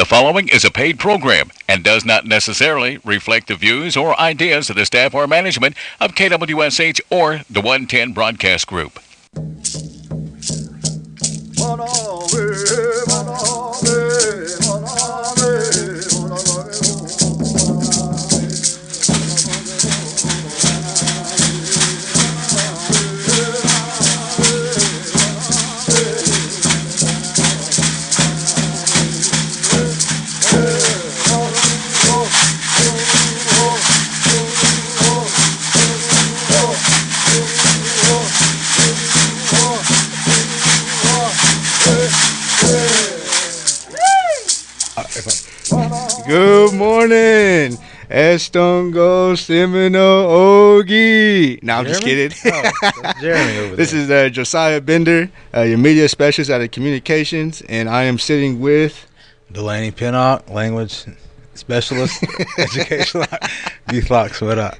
The following is a paid program and does not necessarily reflect the views or ideas of the staff or management of KWSH or the 110 Broadcast Group. Good morning, Estongo Seminole Ogie. No, I'm just kidding. That's Jeremy over there. This is Josiah Bender, your media specialist out of communications, and I am sitting with Delaney, Pennock, language specialist, educational youth locks. What up?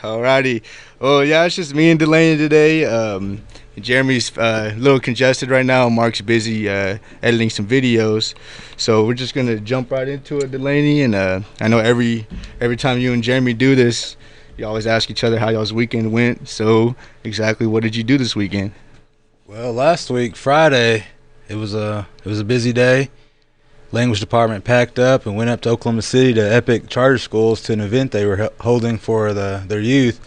Alrighty. Well, yeah, it's just me and Delaney today. Jeremy's a little congested right now. Mark's busy editing some videos. So we're just going to jump right into it, Delaney. And I know every time you and Jeremy do this, you always ask each other how y'all's weekend went. So exactly what did you do this weekend? Well, last week, Friday, it was a busy day. Language department packed up and went up to Oklahoma City to Epic Charter Schools to an event they were holding for their youth,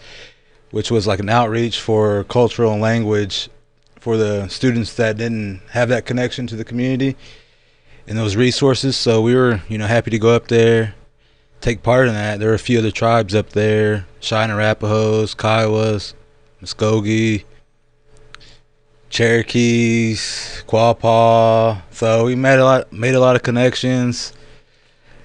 which was like an outreach for cultural and language for the students that didn't have that connection to the community and those resources. So we were, happy to go up there, take part in that. There were a few other tribes up there: Cheyenne Arapahoes, Kiowas, Muskogee, Cherokees, Quapaw. So we made a lot of connections,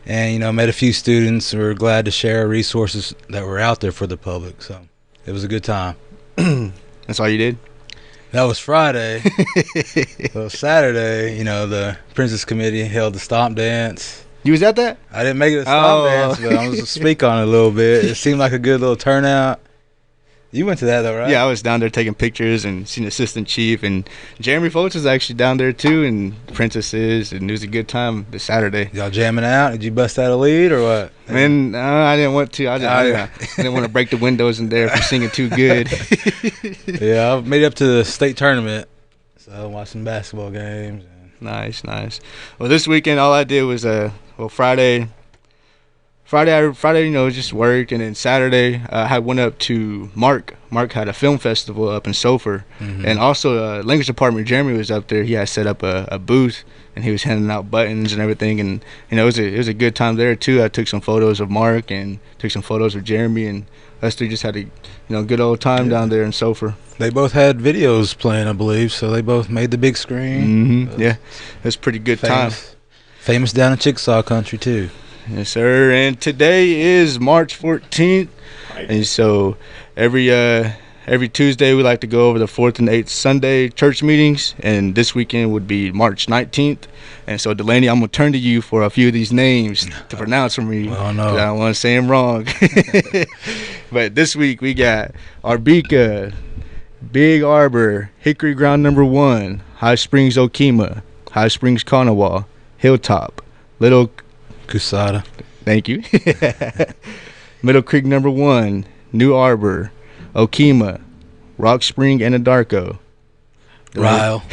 and met a few students. We were glad to share resources that were out there for the public. So it was a good time. That's all you did? That was Friday. So Saturday, the Princess Committee held the stomp dance. You was at that? I didn't make it a stomp dance, but I'm going to speak on it a little bit. It seemed like a good little turnout. You went to that, though, right? Yeah, I was down there taking pictures and seeing the assistant chief, and Jeremy Foltz was actually down there too, and the princesses, and it was a good time this Saturday. Y'all jamming out? Did you bust out a lead or what? Man, I didn't want to. I didn't want to break the windows in there for singing too good. Yeah, I made it up to the state tournament, so I watched some basketball games. Nice. Well, this weekend all I did was Friday, just worked, and then Saturday I went up to Mark. Mark had a film festival up in Sulphur, and also language department. Jeremy was up there. He had set up a booth, and he was handing out buttons and everything. And it was a good time there too. I took some photos of Mark and took some photos of Jeremy, and us three just had a good old time down there in Sulphur. They both had videos playing, I believe, so they both made the big screen. Yeah, it was a pretty good time. Famous down in Chickasaw country too. Yes, sir. And today is March 14th, and so every Tuesday we like to go over the 4th and 8th Sunday church meetings, and this weekend would be March 19th. And so, Delaney, I'm going to turn to you for a few of these names to pronounce for me. Oh, no. I don't want to say them wrong. But this week we got Arbica, Big Arbor, Hickory Ground Number 1, High Springs Okemah, High Springs Kanawha, Hilltop, Little Cusada. Thank you. Middle Creek Number 1, New Arbor, Okemah, Rock Spring, Anadarko, Ryle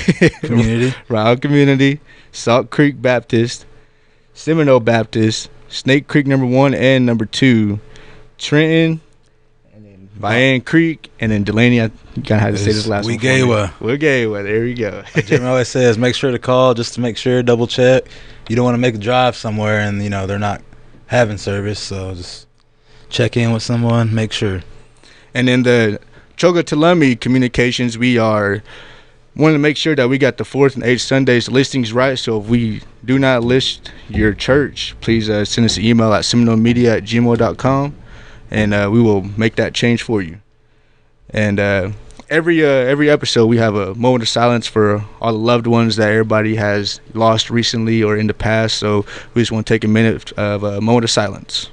Community, Ryle Community, Salt Creek Baptist, Seminole Baptist, Snake Creek Number 1 and Number 2, Trenton, and then Vian Creek, and then Delaney. I kind of had to say this last one. Weegawa. There you go. Jimmy always says, make sure to call just to make sure, double check. You don't want to make a drive somewhere and they're not having service, so just check in with someone, make sure. And in the Chogatalemi Communications, we are wanting to make sure that we got the 4th and 8th Sundays listings right. So if we do not list your church, please send us an email at seminolemedia@gmail.com, and we will make that change for you. And every episode we have a moment of silence for all the loved ones that everybody has lost recently or in the past. So we just want to take a minute of a moment of silence.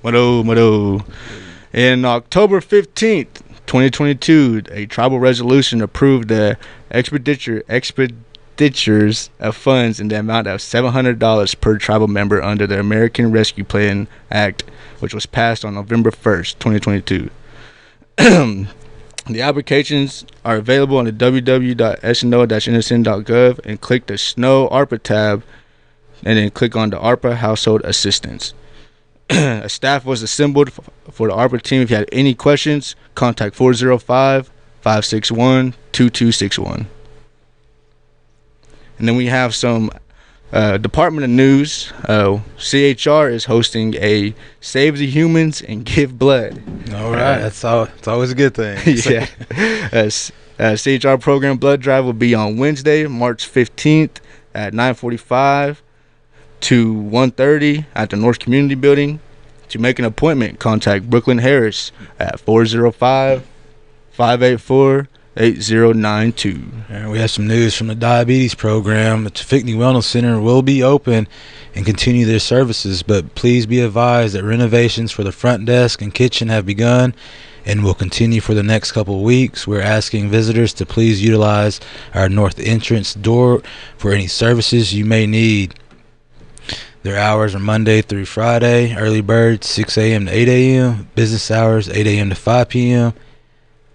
Mado. In October 15th, 2022, a tribal resolution approved the expenditures of funds in the amount of $700 per tribal member under the American Rescue Plan Act, which was passed on November 1st, 2022. The applications are available on the www.sno-nsn.gov and click the SNO ARPA tab and then click on the ARPA Household Assistance. A staff was assembled for the ARPA team. If you have any questions, contact 405-561-2261. And then we have some Department of News. CHR is hosting a Save the Humans and Give Blood. All right, it's always a good thing. Yeah. CHR program blood drive will be on Wednesday, March 15th at 9:45 to 1:30 at the North Community Building. To make an appointment, contact Brooklyn Harris at 405-584-8092. And we have some news from the diabetes program. The Tafigny Wellness Center will be open and continue their services, but please be advised that renovations for the front desk and kitchen have begun and will continue for the next couple of weeks. We're asking visitors to please utilize our north entrance door for any services you may need. Their hours are Monday through Friday. Early bird 6 a.m. to 8 a.m. Business hours 8 a.m. to 5 p.m.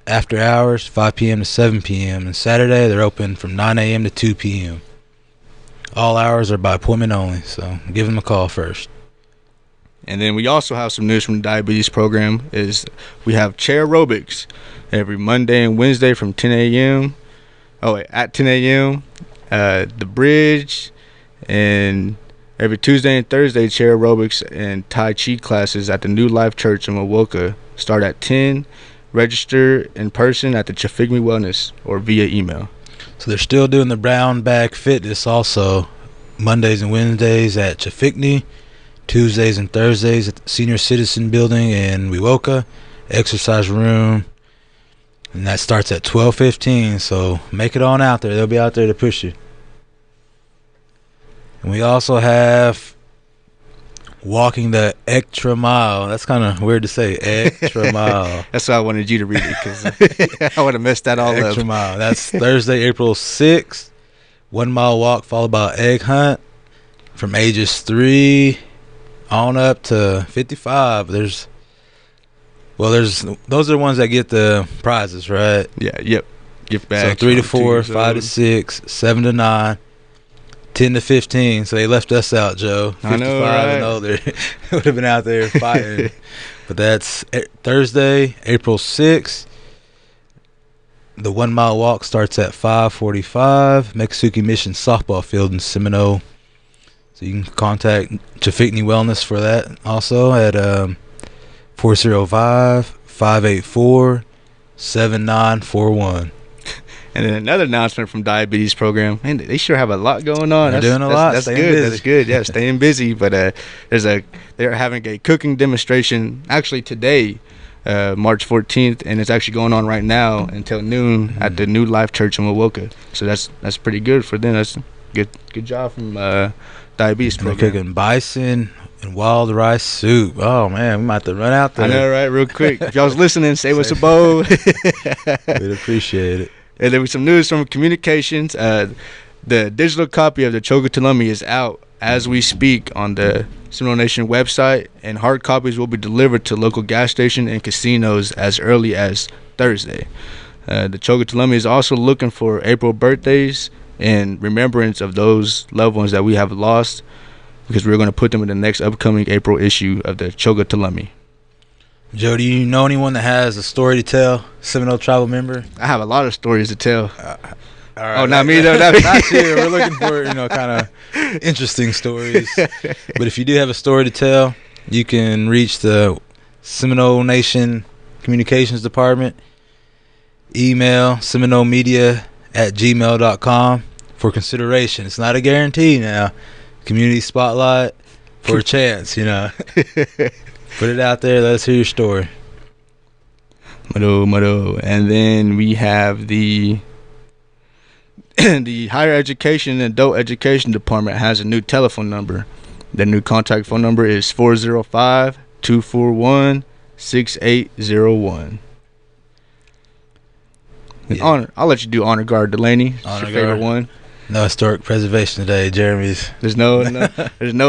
After hours 5 p.m. to 7 p.m. And Saturday they're open from 9 a.m. to 2 p.m. All hours are by appointment only, so give them a call first. And then we also have some news from the diabetes program. Is we have chair aerobics every Monday and Wednesday from 10 a.m. At 10 a.m. The Bridge, and every Tuesday and Thursday, chair aerobics and Tai Chi classes at the New Life Church in Milwaukee start at 10. Register in person at the Tafigny Wellness or via email. So they're still doing the brown bag fitness also Mondays and Wednesdays at Tafigny, Tuesdays and Thursdays at the Senior Citizen Building in Wewoka exercise room, and that starts at 12:15. So make it on out there. They'll be out there to push you. And we also have walking the extra mile. That's kind of weird to say, extra mile. That's why I wanted you to read it, because I would have messed that all up. Extra mile. That's Thursday, April 6th. 1 mile walk followed by egg hunt from ages 3 on up to 55. Those are the ones that get the prizes, right? Yeah, yep. Gift bags. So 3 to 4, 5 to 6, 7 to 9. 10 to 15, so they left us out, Joe. 55 I know, right? And older would have been out there fighting. But that's Thursday, April 6th. The 1 mile walk starts at 5:45. Mexican Mission softball field in Seminole. So you can contact Tafigny Wellness for that also at 405-584-7941. And then another announcement from diabetes program. Man, they sure have a lot going on. They're doing a lot. That's staying good. busy. That's good. Yeah, staying busy. But they're having a cooking demonstration actually today, March 14th, and it's actually going on right now until noon at the New Life Church in Milwaukee. So that's pretty good for them. That's good job from diabetes And they're program. cooking bison and wild rice soup. Oh man, we might have to run out there. I know, right? Real quick. If y'all was listening, save us a bowl. We'd appreciate it. And there was some news from communications. The digital copy of the Choga Tulumi is out as we speak on the Seminole Nation website, and hard copies will be delivered to local gas stations and casinos as early as Thursday. The Choga Tulumi is also looking for April birthdays in remembrance of those loved ones that we have lost, because we're going to put them in the next upcoming April issue of the Choga Tulumi. Joe, do you know anyone that has a story to tell? Seminole tribal member? I have a lot of stories to tell. All right, Oh, not me though. Not me. Not you. We're looking for kind of interesting stories. But if you do have a story to tell, you can reach the Seminole Nation Communications Department. Email seminolemedia@gmail.com for consideration. It's not a guarantee now. Community spotlight for a chance, Put it out there. Let us hear your story. Mado. And then we have the Higher Education and Adult Education Department has a new telephone number. The new contact phone number is 241-6801. Yeah. I'll let you do honor guard, Delaney. It's Honor your favorite guard. one. No historic preservation today, Jeremy's. There's no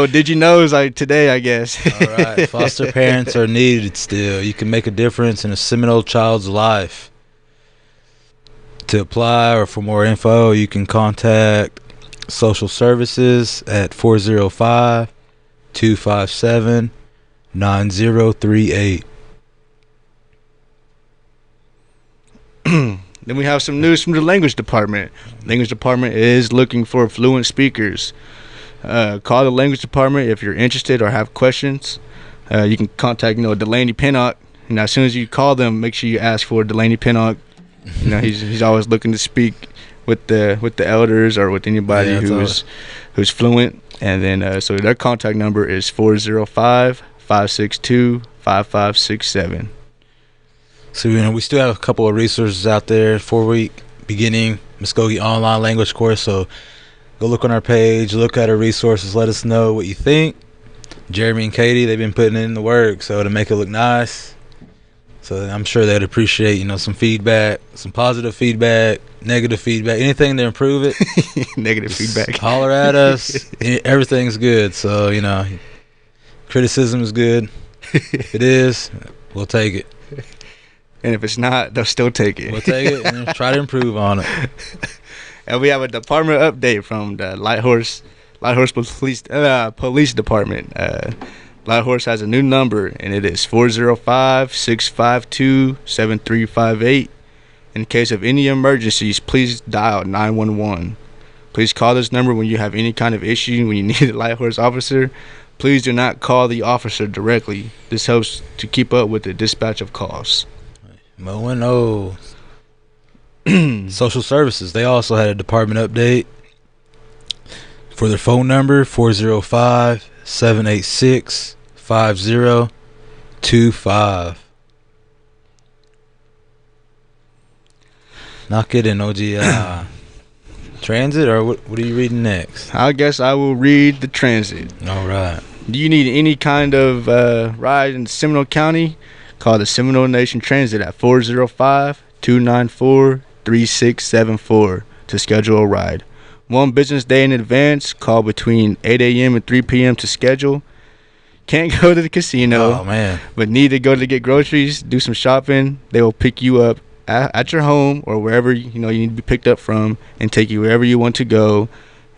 did you knows like today, I guess. All right. Foster parents are needed still. You can make a difference in a Seminole child's life. To apply or for more info, you can contact social services at 405-257-9038. Then we have some news from the language department. Language department is looking for fluent speakers. Call the language department if you're interested or have questions. You can contact Delaney Pennock. As soon as you call them, make sure you ask for Delaney Pennock. He's always looking to speak with the elders or with anybody who's fluent. And then so their contact number is 405-562-5567. So we still have a couple of resources out there. 4-week beginning Muskogee online language course. So go look on our page, look at our resources, let us know what you think. Jeremy and Katie, they've been putting in the work so to make it look nice. So I'm sure they'd appreciate some feedback, some positive feedback, negative feedback, anything to improve it. Negative feedback. Holler at us. Everything's good. So criticism is good. If it is, we'll take it. And if it's not, they'll still take it. We'll take it and try to improve on it. And we have a department update from the Lighthorse Police Department. Lighthorse has a new number, and it is 405-652-7358. In case of any emergencies, please dial 911. Please call this number when you have any kind of issue, when you need a Lighthorse officer. Please do not call the officer directly. This helps to keep up with the dispatch of calls. Mono. Social services, they also had a department update for their phone number, 405-786-5025. Knock it in, OG. Transit, or what are you reading next? I guess I will read the transit. All right. Do you need any kind of ride in Seminole County? Call the Seminole Nation Transit at 405-294-3674 to schedule a ride. One business day in advance. Call between 8 a.m. and 3 p.m. to schedule. Can't go to the casino, Oh, man. but need to go to get groceries, do some shopping. They will pick you up at your home or wherever you need to be picked up from, and take you wherever you want to go,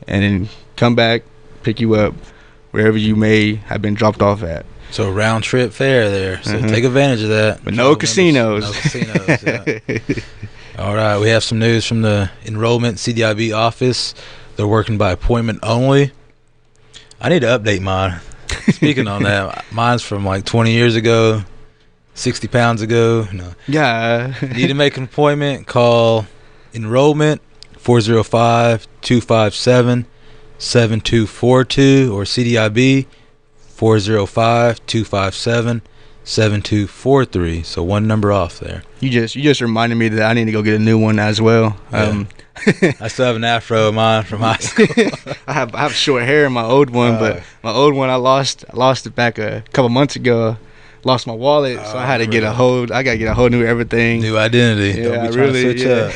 and then come back, pick you up wherever you may have been dropped off at. So round trip fare there. So take advantage of that. But no casinos. No casinos, yeah. All right, we have some news from the enrollment CDIB office. They're working by appointment only. I need to update mine. Speaking on that, mine's from like 20 years ago, 60 pounds ago. No. Yeah. Need to make an appointment, call enrollment 405-257-7242 or CDIB 405-257-7243. So one number off there. You just reminded me that I need to go get a new one as well. Yeah. I still have an afro of mine from high school. I have short hair in my old one, but my old one I lost it back a couple months ago. Lost my wallet, so I had to get a whole new everything. New identity. Yeah, Don't be trying to switch up.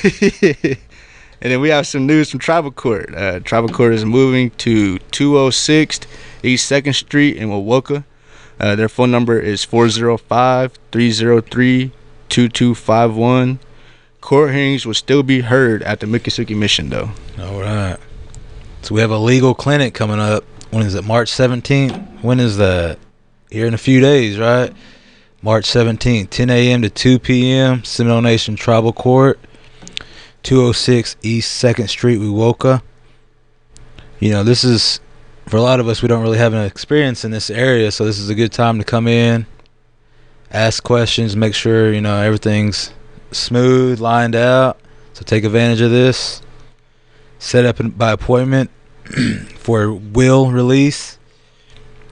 And then we have some news from Tribal Court. Tribal Court is moving to 206 East 2nd Street in Wewoka. Their phone number is 405-303-2251. Court hearings will still be heard at the Miccosukee Mission, though. All right. So we have a legal clinic coming up. When is it? March 17th? When is that? Here in a few days, right? March 17th, 10 a.m. to 2 p.m. Seminole Nation Tribal Court, 206 East 2nd Street, Wewoka. This is, for a lot of us, we don't really have an experience in this area, so this is a good time to come in, ask questions, make sure, everything's smooth, lined out. So take advantage of this. Set up by appointment for will release.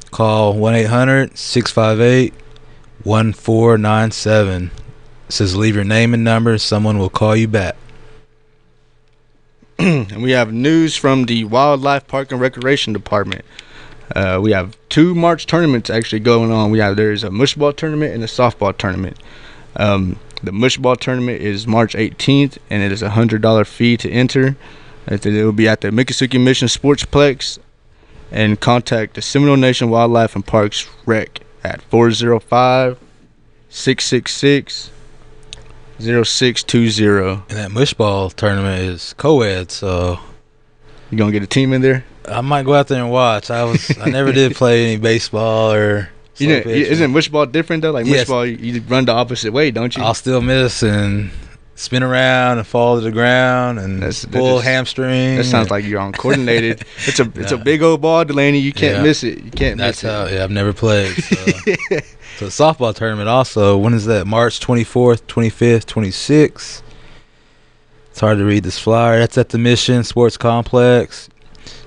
Call 1-800-658-1497. It says leave your name and number. Someone will call you back. And we have news from the Wildlife Park and Recreation Department. We have 2 March tournaments actually going on. There's a mush ball tournament and a softball tournament. The mush ball tournament is March 18th, and it is a $100 fee to enter. It will be at the Miccosukee Mission Sportsplex, and contact the Seminole Nation Wildlife and Parks Rec at 405-666-0620. And that mush ball tournament is co-ed, so You gonna get a team in there? I might go out there and watch. I never did play any baseball or. Isn't mush ball different though? Like mush Yes. ball, you run the opposite way, don't you? I'll still miss and spin around and fall to the ground and pull hamstring. That sounds like you're uncoordinated. It's a big old ball, Delaney. You can't miss it. You can't miss it. That's how. Yeah, I've never played. So. So the softball tournament also. When is that? March 24th, 25th, 26th. It's hard to read this flyer. That's at the Mission Sports Complex.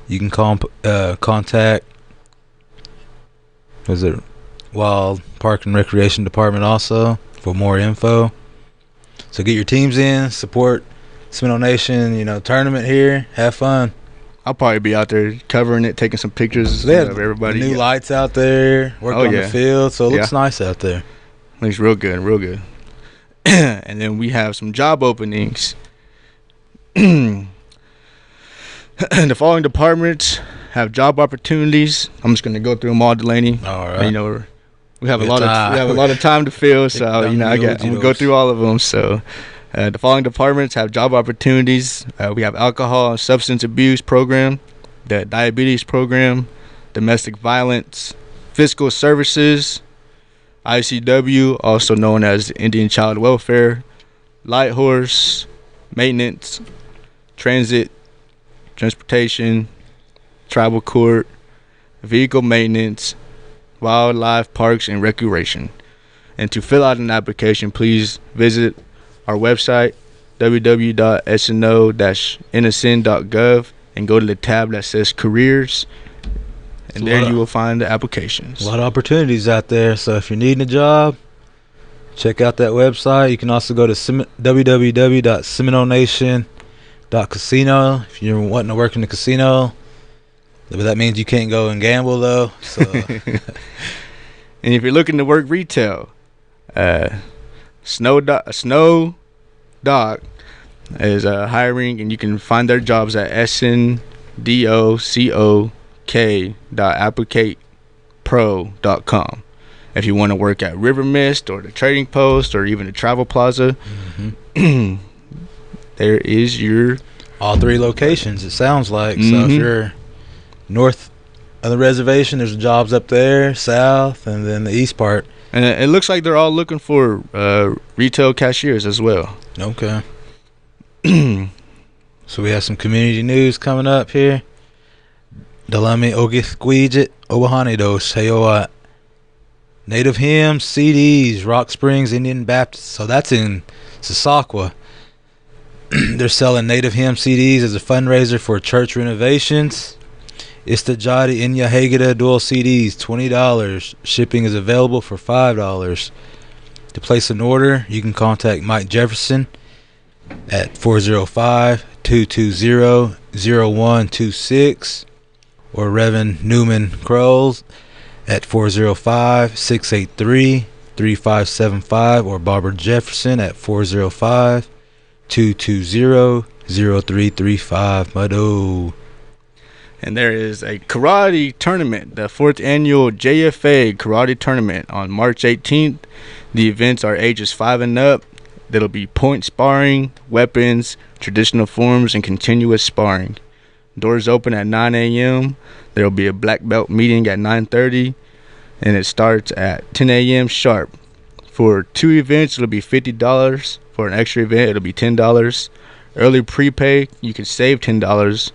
You can contact. Was it Wild Park and Recreation Department also for more info. So get your teams in, support Seminole Nation, tournament here, have fun. I'll probably be out there covering it, taking some pictures They have of everybody. new lights out there, work on the field, so it looks nice out there. Looks real good, real good. And then we have some job openings. The following departments have job opportunities. I'm just going to go through them all, Delaney. All right. We have a lot of time to fill, so I'm gonna go through all of them. So, the following departments have job opportunities. We have alcohol and substance abuse program, the diabetes program, domestic violence, fiscal services, ICW, also known as Indian Child Welfare, light horse, maintenance, transportation, tribal court, vehicle maintenance, wildlife, parks, and recreation. And to fill out an application, please visit our website, www.sno-nsn.gov, and go to the tab that says careers, and there you will find the applications. A lot of opportunities out there, so if you're needing a job, check out that website. You can also go to www.seminolnation.casino if you're wanting to work in the casino. But that means you can't go and gamble, though. So. And if you're looking to work retail, Snow Doc is hiring, and you can find their jobs at sndocok.applicatepro.com. If you want to work at River Mist or the Trading Post or even the Travel Plaza, there is your... All 3 locations, it sounds like. So if you're north of the reservation, there's jobs up there, south, and then the east part. And it looks like they're all looking for retail cashiers as well. Okay. So we have some community news coming up here. Delaney Ogithquijit Obahanidos Heyoat. Native Hymns, CDs, Rock Springs Indian Baptist. So that's in Sasakwa. They're selling Native Hymn CDs as a fundraiser for church renovations. Istajadi Inya Hagida dual CDs, $20. Shipping is available for $5. To place an order, you can contact Mike Jefferson at 405-220-0126 or Reverend Newman Crowles at 405-683-3575 or Barbara Jefferson at 405-220-0335. Mado. And there is a karate tournament, the 4th annual JFA karate tournament on March 18th. The events are ages 5 and up. There'll be point sparring, weapons, traditional forms, and continuous sparring. Doors open at 9 a.m. There'll be a black belt meeting at 9:30, and it starts at 10 a.m. sharp. For 2 events, it'll be $50. For an extra event, it'll be $10. Early prepay, you can save $10.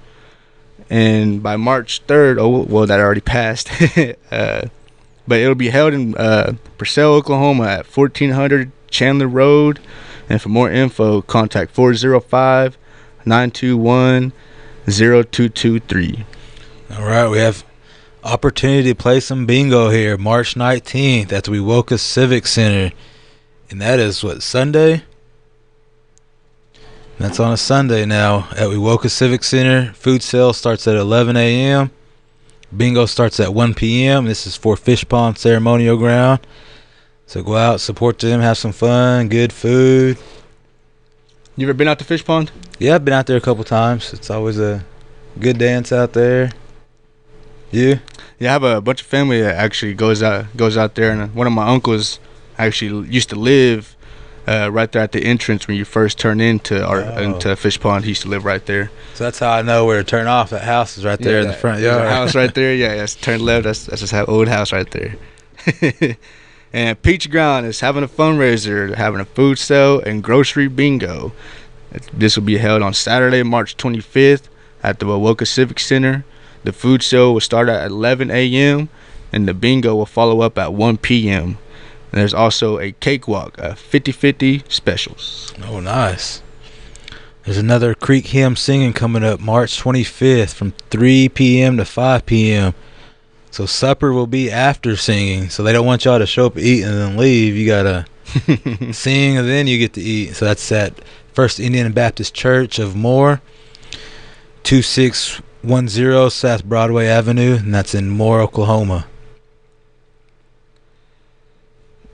And by March 3rd, that already passed. But it'll be held in Purcell, Oklahoma at 1400 Chandler Road. And for more info, contact 405-921-0223. All right, we have opportunity to play some bingo here March 19th at the Wewoka Civic Center. And that is, Sunday? That's on a Sunday now at Wewoka Civic Center. Food sale starts at 11 a.m. Bingo starts at 1 p.m. This is for Fish Pond Ceremonial Ground. So go out, support them, have some fun, good food. You ever been out to Fish Pond? Yeah, I've been out there a couple times. It's always a good dance out there. You? Yeah, I have a bunch of family that actually goes out there, and one of my uncles actually used to live right there at the entrance when you first turn into into Fish Pond. He used to live right there. So that's how I know where to turn off. That house is right there in the front yard. House right there. Yeah, that's turn left. That's just that old house right there. And Peach Ground is having a fundraiser, having a food sale and grocery bingo. This will be held on Saturday, March 25th at the Wowoka Civic Center. The food sale will start at 11 a.m. and the bingo will follow up at 1 p.m. And there's also a cakewalk, 50-50 specials. Oh, nice. There's another Creek Hymn singing coming up March 25th from 3 p.m. to 5 p.m. So supper will be after singing. So they don't want y'all to show up, eat, and then leave. You got to sing and then you get to eat. So that's at First Indian Baptist Church of Moore, 2610 South Broadway Avenue, and that's in Moore, Oklahoma.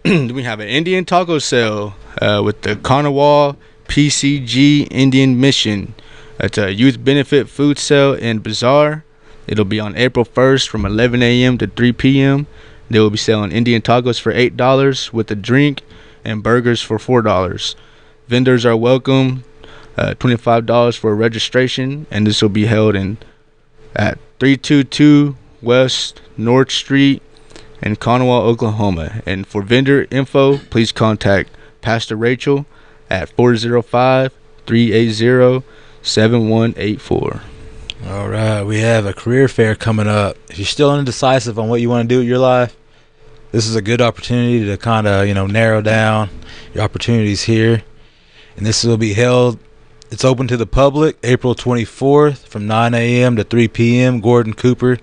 We have an Indian taco sale with the Carnival PCG Indian Mission. It's a youth benefit food sale and bazaar. It'll be on April 1st from 11 a.m. to 3 p.m. They will be selling Indian tacos for $8 with a drink and burgers for $4. Vendors are welcome, $25 for registration, and this will be held at 322 West North Street in Conwell, Oklahoma. And for vendor info, please contact Pastor Rachel at 405-380-7184. All right, we have a career fair coming up. If you're still indecisive on what you want to do with your life, this is a good opportunity to kind of, narrow down your opportunities here. And this will be held, it's open to the public, April 24th from 9 a.m. to 3 p.m., Gordon Cooper.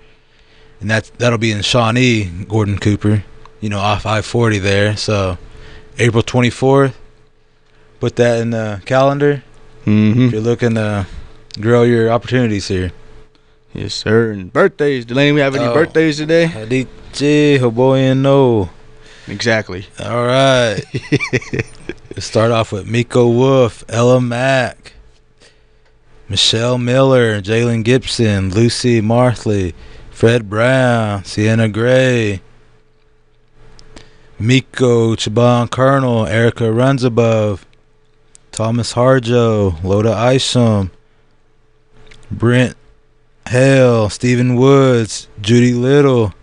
And that'll be in Shawnee, Gordon Cooper, off I-40 there. So April 24th, put that in the calendar. If you're looking to grow your opportunities here. Yes, sir. And birthdays. Delaney, we have any birthdays today? Adiche, Hoboyano. Exactly. All right. Let's start off with Miko Wolf, Ella Mack, Michelle Miller, Jalen Gibson, Lucy Marthley, Fred Brown, Sienna Gray, Miko Chabon Colonel, Erica Runsabove, Thomas Harjo, Loda Isham, Brent Hale, Stephen Woods, Judy Little,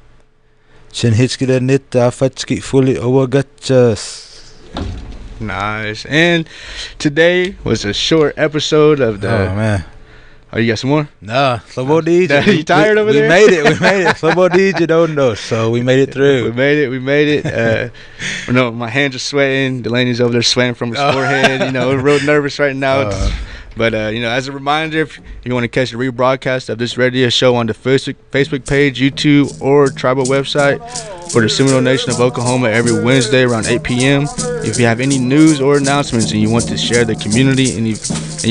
Chinhitskida Nita Fatski Fully Owagachas. Nice. And today was a short episode of the. Oh, man. Oh, you got some more? Nah, Slobo DJ. You tired over there? We made it. Slobo DJ don't know, so we made it through. We made it. My hands are sweating. Delaney's over there sweating from his forehead. We're real nervous right now. But, as a reminder, if you want to catch the rebroadcast of this radio show on the Facebook page, YouTube, or tribal website for the Seminole Nation of Oklahoma every Wednesday around 8 p.m. If you have any news or announcements and you want to share the community and you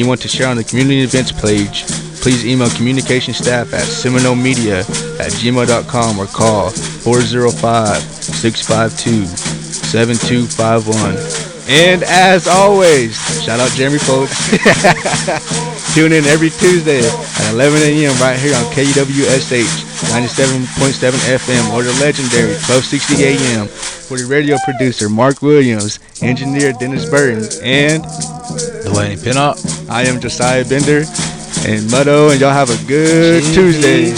want to share on the community events page, please email communication staff at seminolemedia@gmail.com or call 405-652-7251. And as always, shout out Jeremy folks. Tune in every Tuesday at 11 a.m. right here on KWSH 97.7 FM or the legendary 1260 a.m. for the radio producer Mark Williams, engineer Dennis Burton, and Delaney Pennock. I am Josiah Bender and Muddo, and y'all have a good Tuesday.